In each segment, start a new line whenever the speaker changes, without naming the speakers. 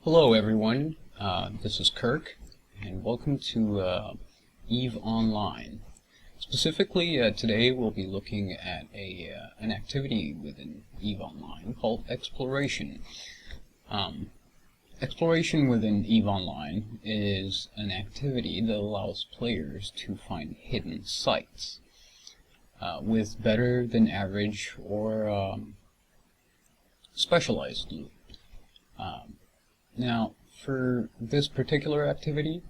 Hello everyone, this is Kirk, and welcome to EVE Online. Specifically, today we'll be looking at an activity within EVE Online called Exploration. Exploration within EVE Online is an activity that allows players to find hidden sites with better than average or specialized loot. Now, for this particular activity,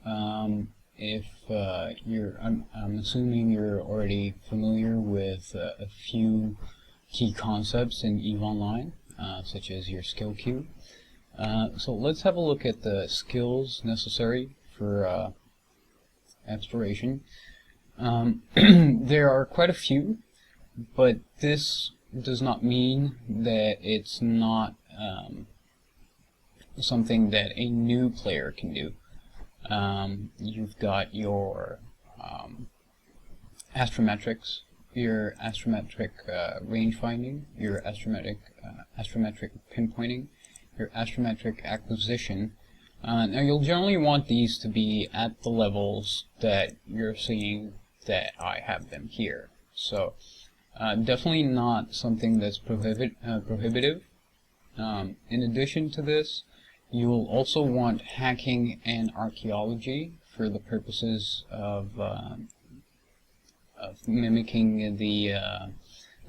I'm assuming you're already familiar with a few key concepts in EVE Online, such as your skill queue. So let's have a look at the skills necessary for exploration. There are quite a few, but this does not mean that it's not something that a new player can do. You've got your astrometrics, your astrometric range finding, your astrometric pinpointing, your astrometric acquisition. Now you'll generally want these to be at the levels that you're seeing that I have them here. So definitely not something that's prohibitive. In addition to this, you will also want hacking and archaeology for the purposes of mimicking the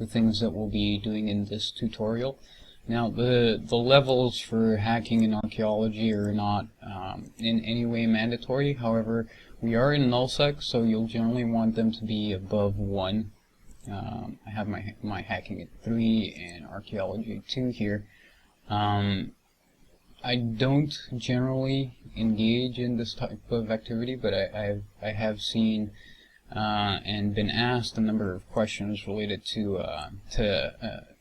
things that we'll be doing in this tutorial. Now, the levels for hacking and archaeology are not in any way mandatory. However, we are in nullsec, so you'll generally want them to be above 1. I have my hacking at 3 and archaeology at 2 here. I don't generally engage in this type of activity, but I have seen and been asked a number of questions related to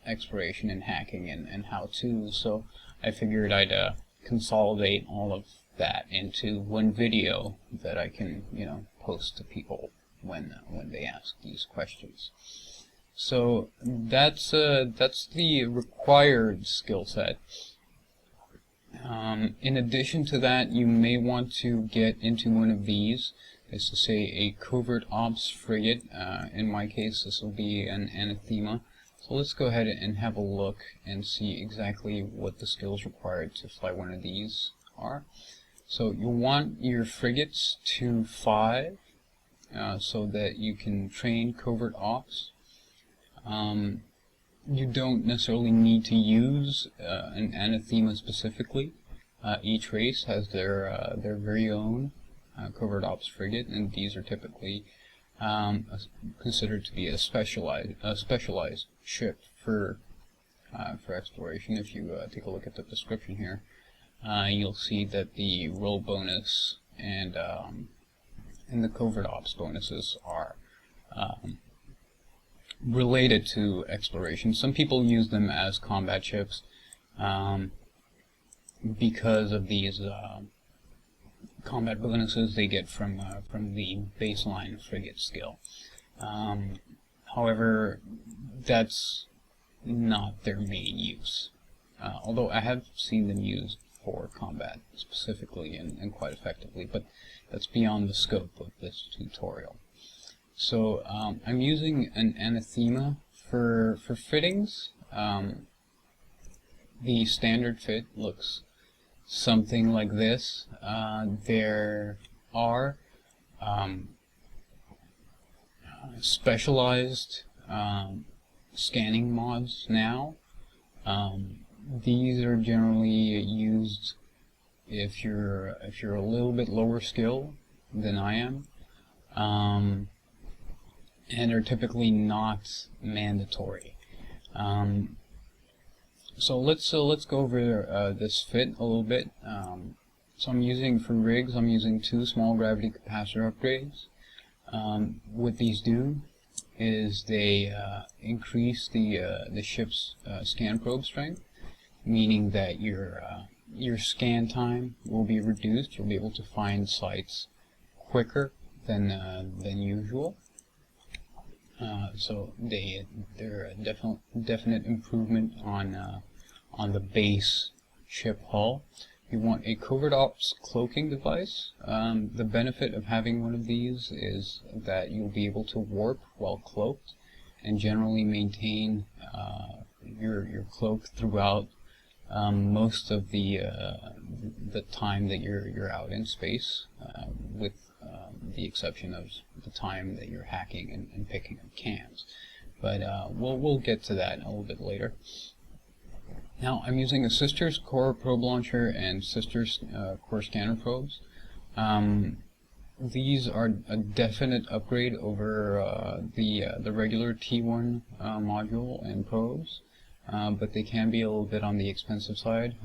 exploration and hacking and how to. So I figured I'd consolidate all of that into one video that I can, post to people when they ask these questions. So that's the required skill set. In addition to that, you may want to get into one of these, is to say a covert ops frigate. In my case, this will be an anathema. So let's go ahead and have a look and see exactly what the skills required to fly one of these are. So you'll want your frigates to 5 so that you can train covert ops. You don't necessarily need to use an anathema specifically. Each race has their very own covert ops frigate, and these are typically considered to be a specialized ship for exploration. If you take a look at the description here, you'll see that the roll bonus and the covert ops bonuses are related to exploration. Some people use them as combat ships because of these combat bonuses they get from the baseline frigate skill. However, that's not their main use. Although I have seen them used for combat specifically and quite effectively, but that's beyond the scope of this tutorial. So I'm using an anathema for fittings. The standard fit looks something like this. There are specialized scanning mods now. These are generally used if you're a little bit lower skill than I am. And are typically not mandatory. So let's go over this fit a little bit. So I'm using, for rigs, I'm using 2 small gravity capacitor upgrades. What these do is they increase the ship's scan probe strength, meaning that your scan time will be reduced. You'll be able to find sites quicker than usual. So they're a definite improvement on the base ship hull. you want a covert ops cloaking device. The benefit of having one of these is that you'll be able to warp while cloaked and generally maintain your cloak throughout most of the time that you're out in space, with the exception of the time that you're hacking and picking up cans. But we'll get to that a little bit later. Now I'm using a Sister's Core Probe Launcher and Sister's Core Scanner probes. These are a definite upgrade over the regular T1 module and probes, but they can be a little bit on the expensive side.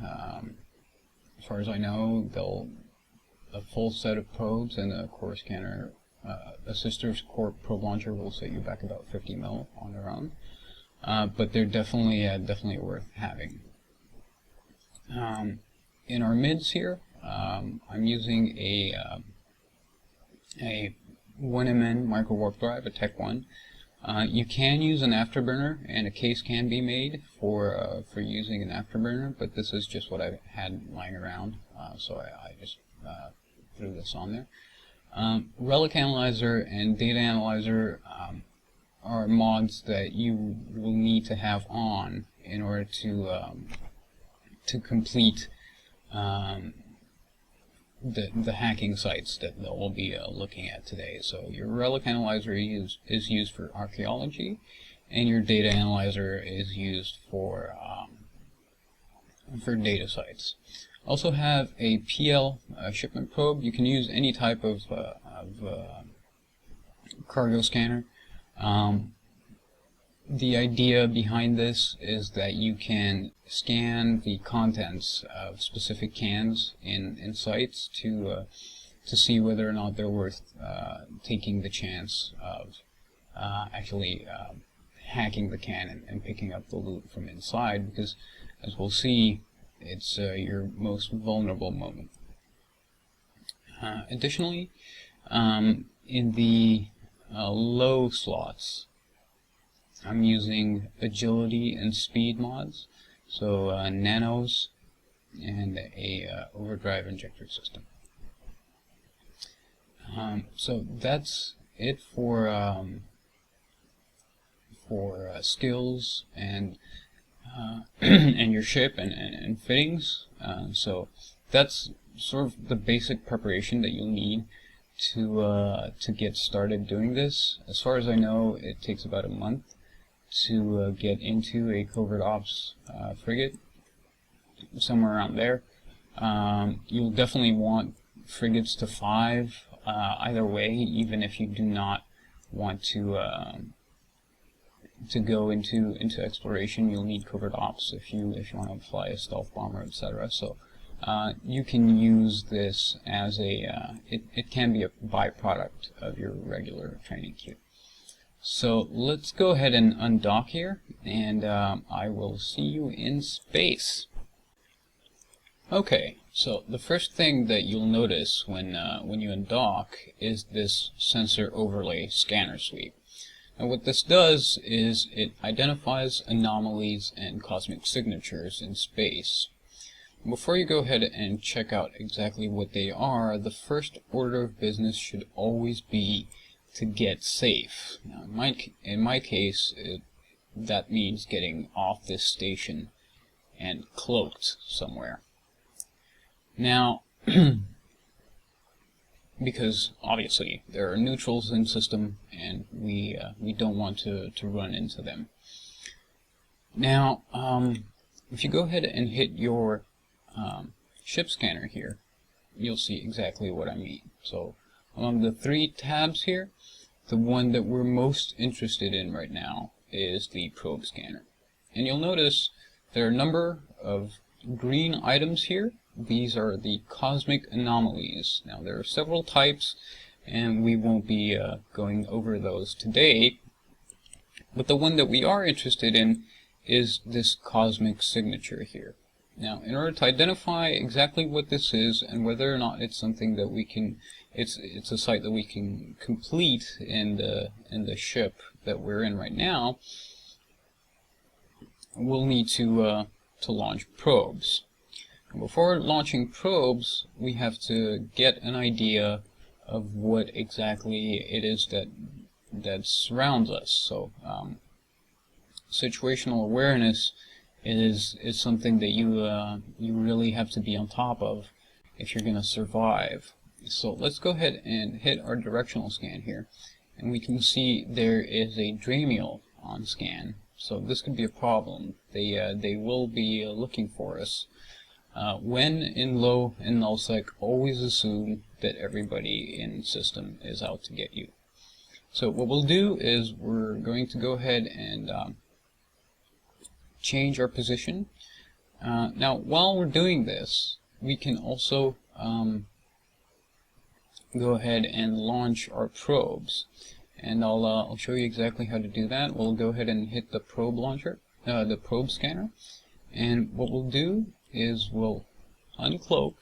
As far as I know, a full set of probes and a core scanner, a Sister's Core Probe Launcher will set you back about 50 mil on their own, but they're definitely worth having. In our mids here, I'm using a 1MN micro warp drive, a Tech 1. You can use an afterburner, and a case can be made for using an afterburner, but this is just what I had lying around, so I just threw this on there. Relic Analyzer and Data Analyzer are mods that you will need to have on in order to complete the hacking sites that we'll be looking at today. So your Relic Analyzer is used for archaeology, and your Data Analyzer is used for data sites. Also have a PL shipment probe. You can use any type of cargo scanner. The idea behind this is that you can scan the contents of specific cans in sites to see whether or not they're worth taking the chance of actually hacking the can and picking up the loot from inside, because as we'll see, it's your most vulnerable moment. Additionally, in the low slots, I'm using agility and speed mods, so nanos and a overdrive injector system. So that's it for skills and and your ship and fittings. So that's sort of the basic preparation that you'll need to get started doing this. As far as I know, it takes about a month to get into a covert ops frigate, somewhere around there. You'll definitely want frigates to 5 either way, even if you do not want to go into exploration. You'll need covert ops if you want to fly a stealth bomber, etc. So you can use this as a it can be a byproduct of your regular training queue. So let's go ahead and undock here, and I will see you in space. Okay, so the first thing that you'll notice when you undock is this sensor overlay scanner sweep. And what this does is it identifies anomalies and cosmic signatures in space. Before you go ahead and check out exactly what they are, the first order of business should always be to get safe. Now, in my case, that means getting off this station and cloaked somewhere. Now, because obviously there are neutrals in system, and we don't want to run into them. Now, if you go ahead and hit your ship scanner here, you'll see exactly what I mean. So along the 3 tabs here, the one that we're most interested in right now is the probe scanner. And you'll notice there are a number of green items here. These are the cosmic anomalies. Now there are several types, and we won't be going over those today, but the one that we are interested in is this cosmic signature here. Now, in order to identify exactly what this is and whether or not it's something that we can, it's a site that we can complete in the ship that we're in right now, we'll need to launch probes. Before launching probes, we have to get an idea of what exactly it is that surrounds us. So situational awareness is something that you really have to be on top of if you're going to survive. So let's go ahead and hit our directional scan here, and we can see there is a Dramiel on scan. So this could be a problem. They will be looking for us. When in low and nullsec, always assume that everybody in system is out to get you. So what we'll do is we're going to go ahead and change our position. Now, while we're doing this, we can also go ahead and launch our probes, and I'll show you exactly how to do that. We'll go ahead and hit the probe launcher, the probe scanner, and what we'll do is we'll uncloak,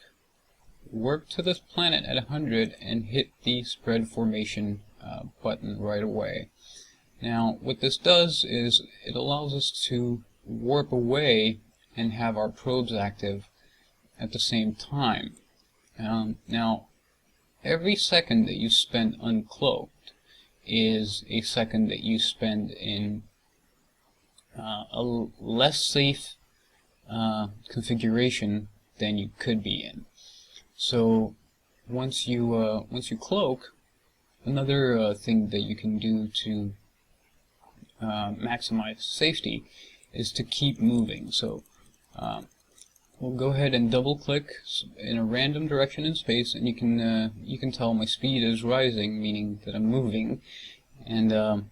work to this planet at 100, and hit the spread formation button right away. Now, what this does is it allows us to warp away and have our probes active at the same time. Now, every second that you spend uncloaked is a second that you spend in a less safe configuration than you could be in. So once you cloak, another thing that you can do to maximize safety is to keep moving. So we'll go ahead and double click in a random direction in space, and you can tell my speed is rising, meaning that I'm moving. And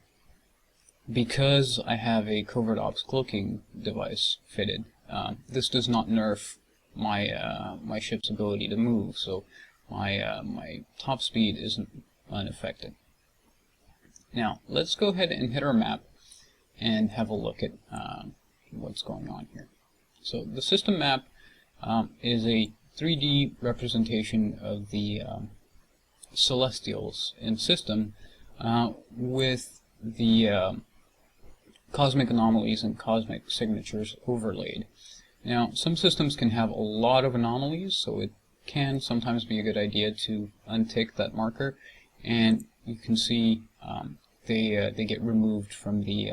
because I have a covert ops cloaking device fitted, this does not nerf my my ship's ability to move, so my top speed isn't unaffected. Now let's go ahead and hit our map and have a look at what's going on here. So the system map is a 3D representation of the celestials in system with the cosmic anomalies and cosmic signatures overlaid. Now, some systems can have a lot of anomalies, so it can sometimes be a good idea to untick that marker, and you can see they get removed from the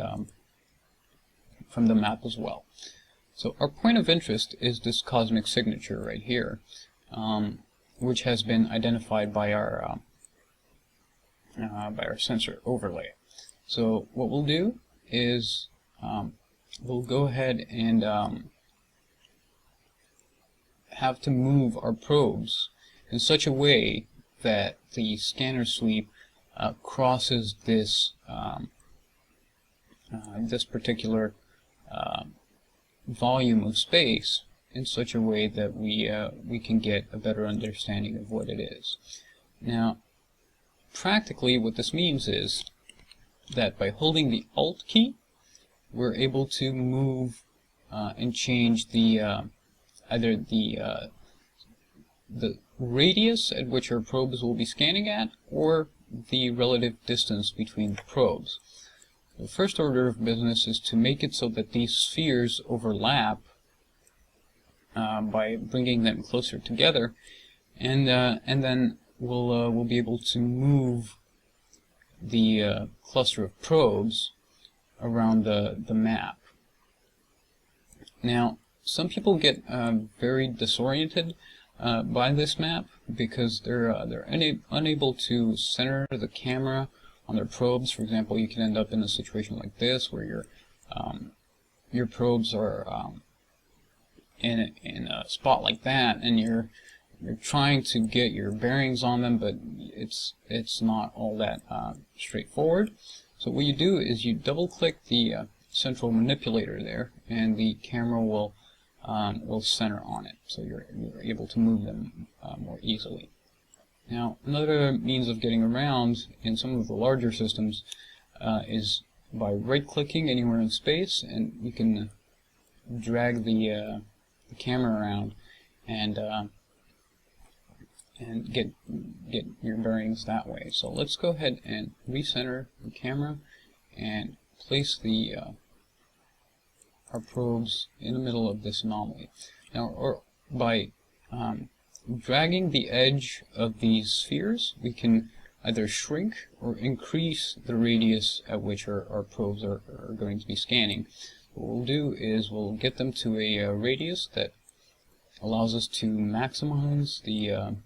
map as well. So our point of interest is this cosmic signature right here, which has been identified by our sensor overlay. So what we'll do is we'll go ahead and have to move our probes in such a way that the scanner sweep crosses this this particular volume of space in such a way that we can get a better understanding of what it is. Now, practically what this means is that by holding the Alt key, we're able to move and change the either the radius at which our probes will be scanning at, or the relative distance between the probes. The first order of business is to make it so that these spheres overlap by bringing them closer together, and then we'll be able to move the cluster of probes around the map. Now, some people get very disoriented by this map because they're unable to center the camera on their probes. For example, you can end up in a situation like this where your probes are in a spot like that, and you're trying to get your bearings on them, but it's not all that straightforward. So what you do is you double click the central manipulator there, and the camera will center on it, so you're able to move them more easily. Now, another means of getting around in some of the larger systems is by right-clicking anywhere in space, and you can drag the camera around and get your bearings that way. So let's go ahead and recenter the camera and place our probes in the middle of this anomaly. Now, by dragging the edge of these spheres, we can either shrink or increase the radius at which our probes are going to be scanning. What we'll do is we'll get them to a radius that allows us to maximize the,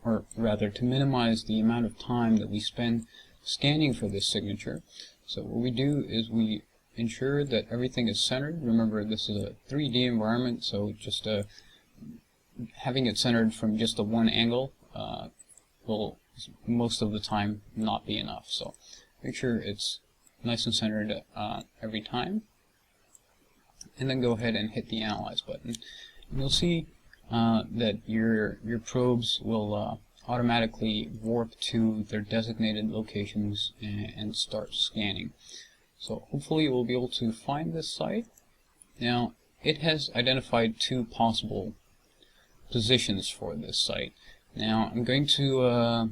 or rather to minimize the amount of time that we spend scanning for this signature. So what we do is we ensure that everything is centered. Remember, this is a 3D environment, so just having it centered from just the one angle will most of the time not be enough. So make sure it's nice and centered every time, and then go ahead and hit the Analyze button. And you'll see that your probes will automatically warp to their designated locations and start scanning. So hopefully we'll be able to find this site. Now, it has identified two possible positions for this site. Now, I'm going to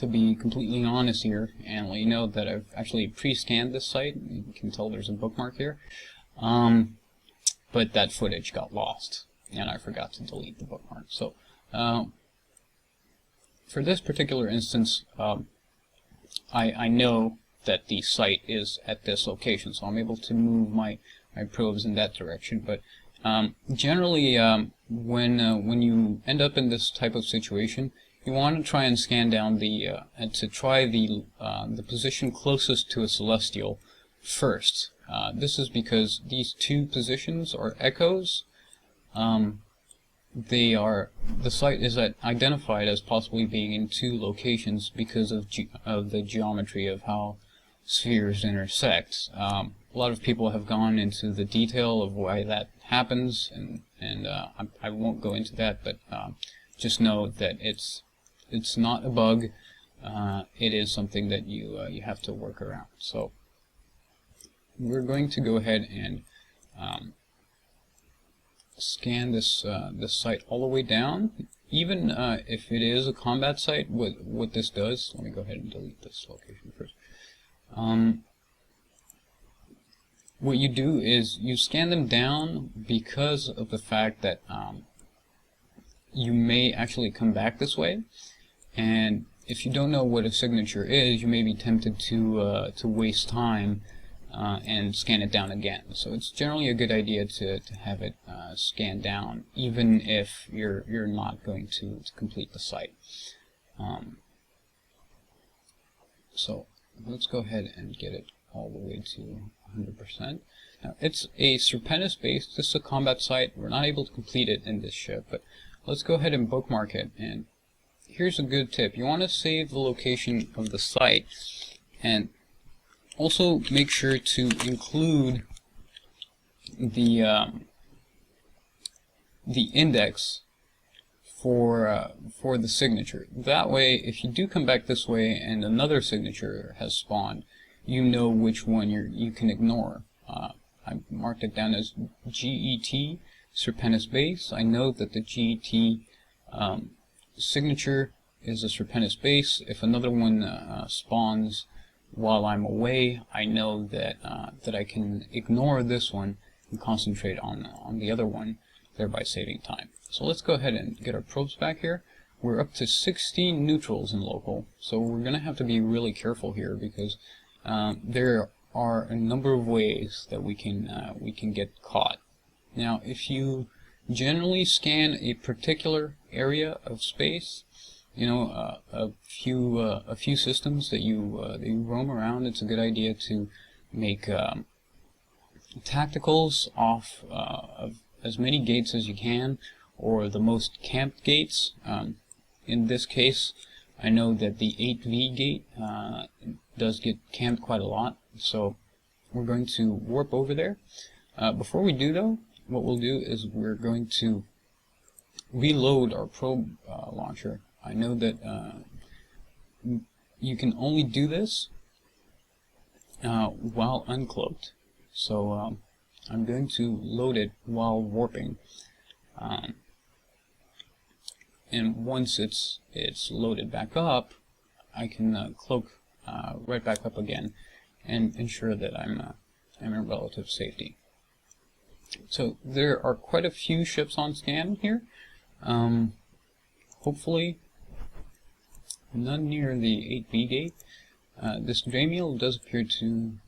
be completely honest here and let you know that I've actually pre-scanned this site. You can tell there's a bookmark here, but that footage got lost and I forgot to delete the bookmark. So for this particular instance, I know that the site is at this location, so I'm able to move my probes in that direction. But generally, when you end up in this type of situation, you want to try and scan down the the position closest to a celestial first. This is because these two positions are echoes. The site is identified as possibly being in two locations because of the geometry of how spheres intersect. A lot of people have gone into the detail of why that happens, and I won't go into that, but just know that it's not a bug. It is something that you have to work around. So we're going to go ahead and scan this site all the way down. Even if it is a combat site, what this does, let me go ahead and delete this location first. What you do is you scan them down because of the fact that you may actually come back this way, and if you don't know what a signature is, you may be tempted to waste time and scan it down again. So it's generally a good idea to have it scanned down, even if you're not going to complete the site. So let's go ahead and get it all the way to 100%. Now, it's a Serpentis base. This is a combat site. We're not able to complete it in this ship, but let's go ahead and bookmark it. And here's a good tip. You want to save the location of the site, and also make sure to include the index for the signature. That way, if you do come back this way and another signature has spawned, you know which one you can ignore. I marked it down as GET Serpentis base. I know that the GET signature is a Serpentis base. If another one spawns while I'm away, I know that that I can ignore this one and concentrate on the other one, thereby saving time. So let's go ahead and get our probes back here. We're up to 16 neutrals in local, so we're going to have to be really careful here because there are a number of ways that we can get caught. Now, if you generally scan a particular area of space, you know, a few systems that you roam around, it's a good idea to make tacticals off of as many gates as you can, or the most camped gates. In this case, I know that the 8V gate does get camped quite a lot, so we're going to warp over there. Before we do, though, what we'll do is we're going to reload our probe launcher. I know that you can only do this while uncloaked, so I'm going to load it while warping. And once it's loaded back up, I can cloak right back up again and ensure that I'm in relative safety. So there are quite a few ships on scan here. Hopefully none near the 8B gate. This Dramiel does appear to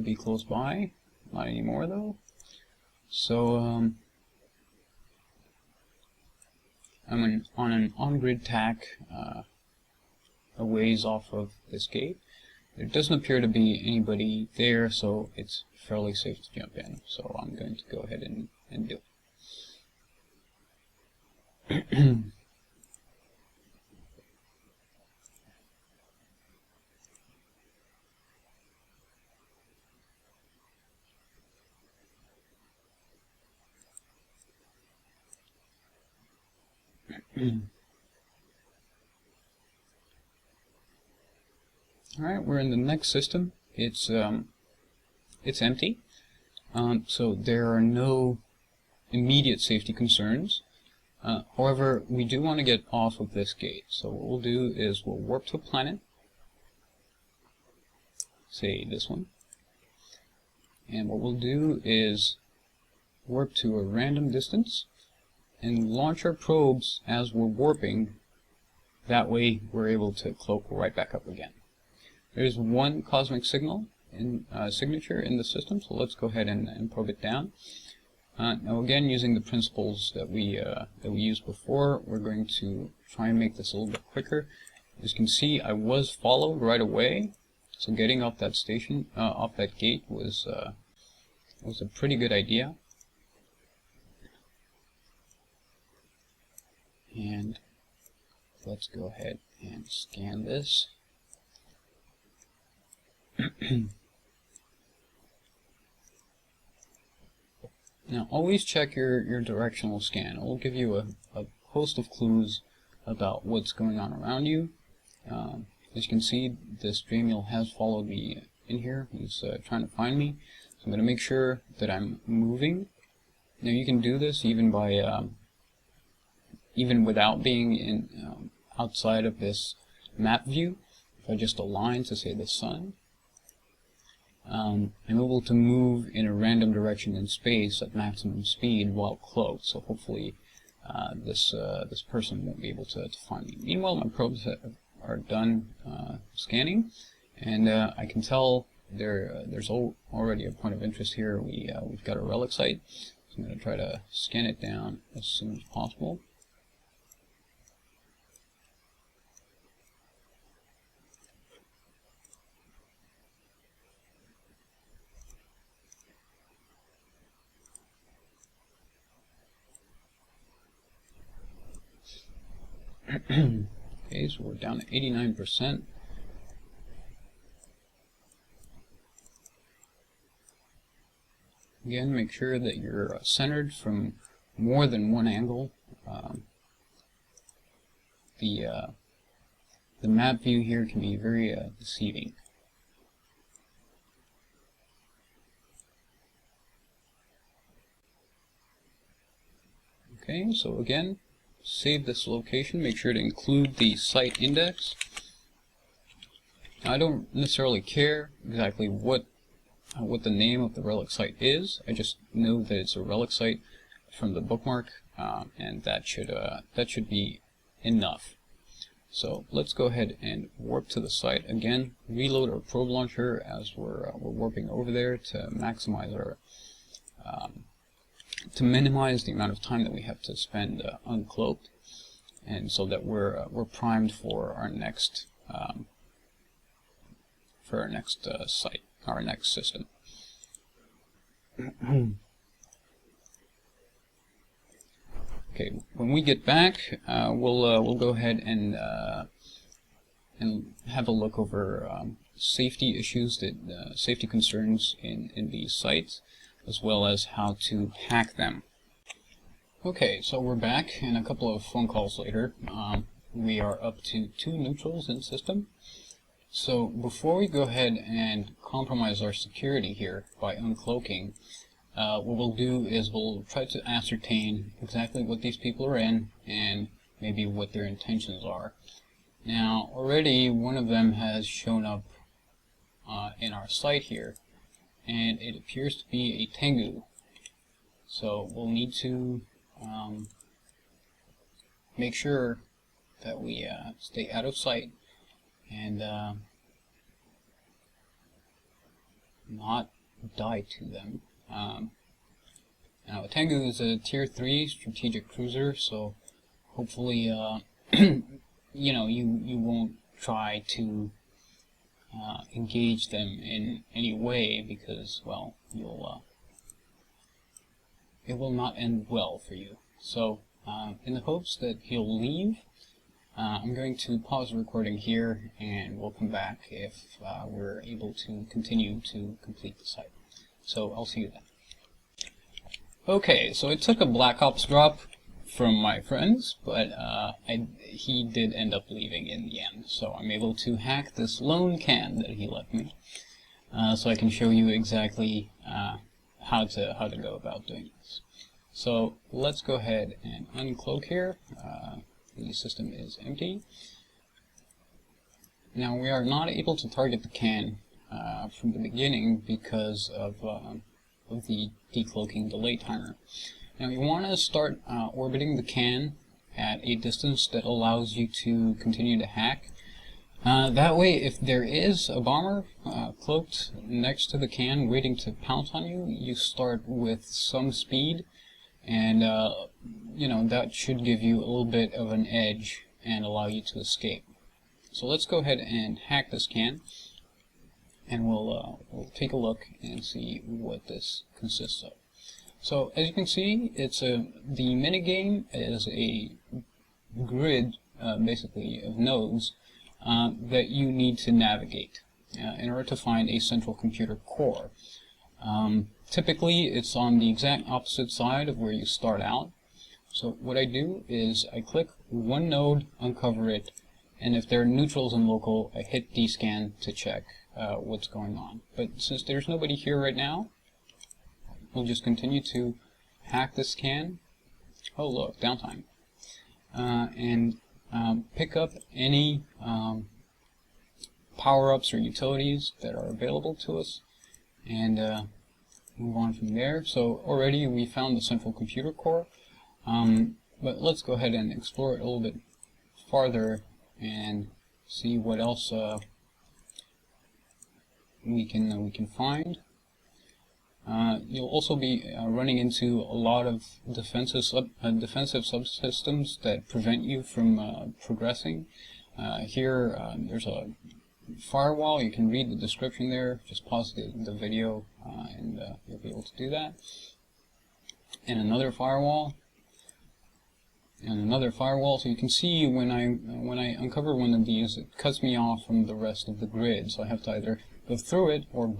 be close by. Not anymore though. So I'm on an on-grid tack a ways off of this gate. There doesn't appear to be anybody there, so it's fairly safe to jump in. So I'm going to go ahead and do it. Alright, we're in the next system. It's empty, so there are no immediate safety concerns. However, we do want to get off of this gate. So what we'll do is we'll warp to a planet, say this one, and what we'll do is warp to a random distance and launch our probes as we're warping. That way we're able to cloak right back up again. There's one cosmic signal signature in the system, so let's go ahead and probe it down. Now again, using the principles that we used before, we're going to try and make this a little bit quicker. As you can see, I was followed right away, so getting off that station, off that gate was a pretty good idea. And let's go ahead and scan this. Now always check your directional scan. It will give you a host of clues about what's going on around you. As you can see, this Dramiel has followed me in here. He's trying to find me. So I'm going to make sure that I'm moving. Now you can do this even by even without being in outside of this map view. If I just align to say the sun, I'm able to move in a random direction in space at maximum speed while cloaked. So hopefully this person won't be able to find me. Meanwhile, my probes are done scanning, and I can tell there's already a point of interest here. We've got a relic site, so I'm going to try to scan it down as soon as possible. Okay, so we're down to 89%. Again, make sure that you're centered from more than one angle. The map view here can be very deceiving. Okay, so again, save this location. Make sure to include the site index. Now, I don't necessarily care exactly what the name of the relic site is. I just know that it's a relic site from the bookmark, and that should be enough. So let's go ahead and warp to the site again. Reload our probe launcher as we're warping over there to maximize our to minimize the amount of time that we have to spend uncloaked, and so that we're primed for our next site, our next system. Okay, when we get back, we'll go ahead and have a look over safety issues, safety concerns in these sites, as well as how to hack them. Okay, so we're back, and a couple of phone calls later, we are up to 2 neutrals in system. So before we go ahead and compromise our security here by uncloaking, what we'll do is we'll try to ascertain exactly what these people are in and maybe what their intentions are. Now, already one of them has shown up in our site here, and it appears to be a Tengu. So we'll need to make sure that we stay out of sight and not die to them. Now, Tengu is a Tier 3 strategic cruiser, so hopefully, you know, you won't try to engage them in any way, because, well, it will not end well for you. So, in the hopes that he'll leave, I'm going to pause the recording here, and we'll come back if we're able to continue to complete the site. So, I'll see you then. Okay, so it took a Black Ops drop from my friends, but he did end up leaving in the end. So I'm able to hack this lone can that he left me, so I can show you exactly how to go about doing this. So let's go ahead and uncloak here. The system is empty. Now we are not able to target the can from the beginning because of the decloaking delay timer. Now you want to start orbiting the can at a distance that allows you to continue to hack. That way, if there is a bomber cloaked next to the can waiting to pounce on you, you start with some speed, and you know, that should give you a little bit of an edge and allow you to escape. So let's go ahead and hack this can, and we'll take a look and see what this consists of. So as you can see, the minigame is a grid basically of nodes that you need to navigate in order to find a central computer core. Typically it's on the exact opposite side of where you start out. So what I do is I click one node, uncover it, and if there are neutrals and local, I hit dscan to check what's going on. But since there's nobody here right now, we'll just continue to hack this can. Oh look, downtime. And pick up any power-ups or utilities that are available to us, and move on from there. So already we found the central computer core, but let's go ahead and explore it a little bit farther and see what else we can find. You'll also be running into a lot of defensive subsystems that prevent you from progressing. Here there's a firewall. You can read the description there. Just pause the video and you'll be able to do that. And another firewall. And another firewall. So you can see when I uncover one of these, it cuts me off from the rest of the grid. So I have to either go through it or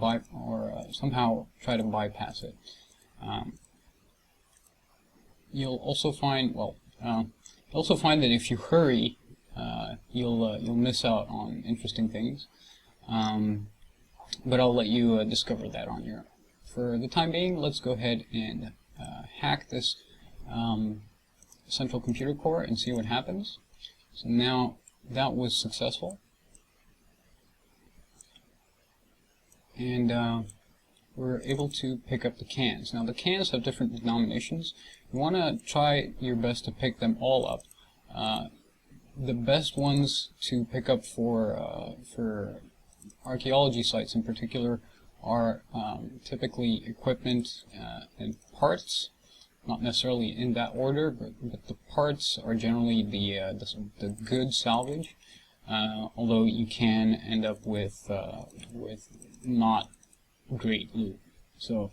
somehow try to bypass it. You'll also find that if you hurry, you'll miss out on interesting things. But I'll let you discover that on your own. For the time being, let's go ahead and hack this central computer core and see what happens. So now that was successful. And we're able to pick up the cans. Now the cans have different denominations. You want to try your best to pick them all up. The best ones to pick up for archaeology sites in particular are typically equipment and parts. Not necessarily in that order, but the parts are generally the good salvage. Although you can end up with not great loot. So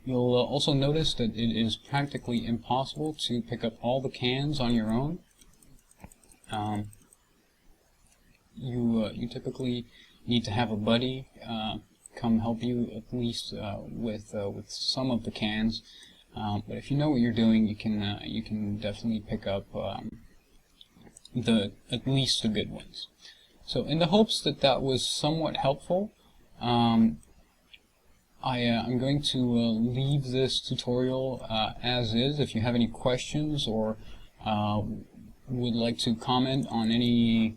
you'll also notice that it is practically impossible to pick up all the cans on your own. You typically need to have a buddy come help you at least with some of the cans. But if you know what you're doing, you can definitely pick up at least the good ones. So in the hopes that that was somewhat helpful, I'm going to leave this tutorial as is. If you have any questions or would like to comment on any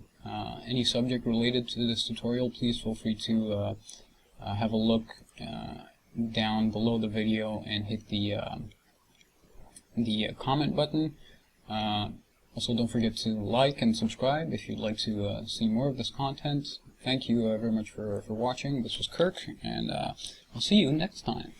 subject related to this tutorial, please feel free to have a look down below the video and hit the the comment button. Also, don't forget to like and subscribe if you'd like to see more of this content. Thank you very much for watching. This was Kirk, and I'll see you next time.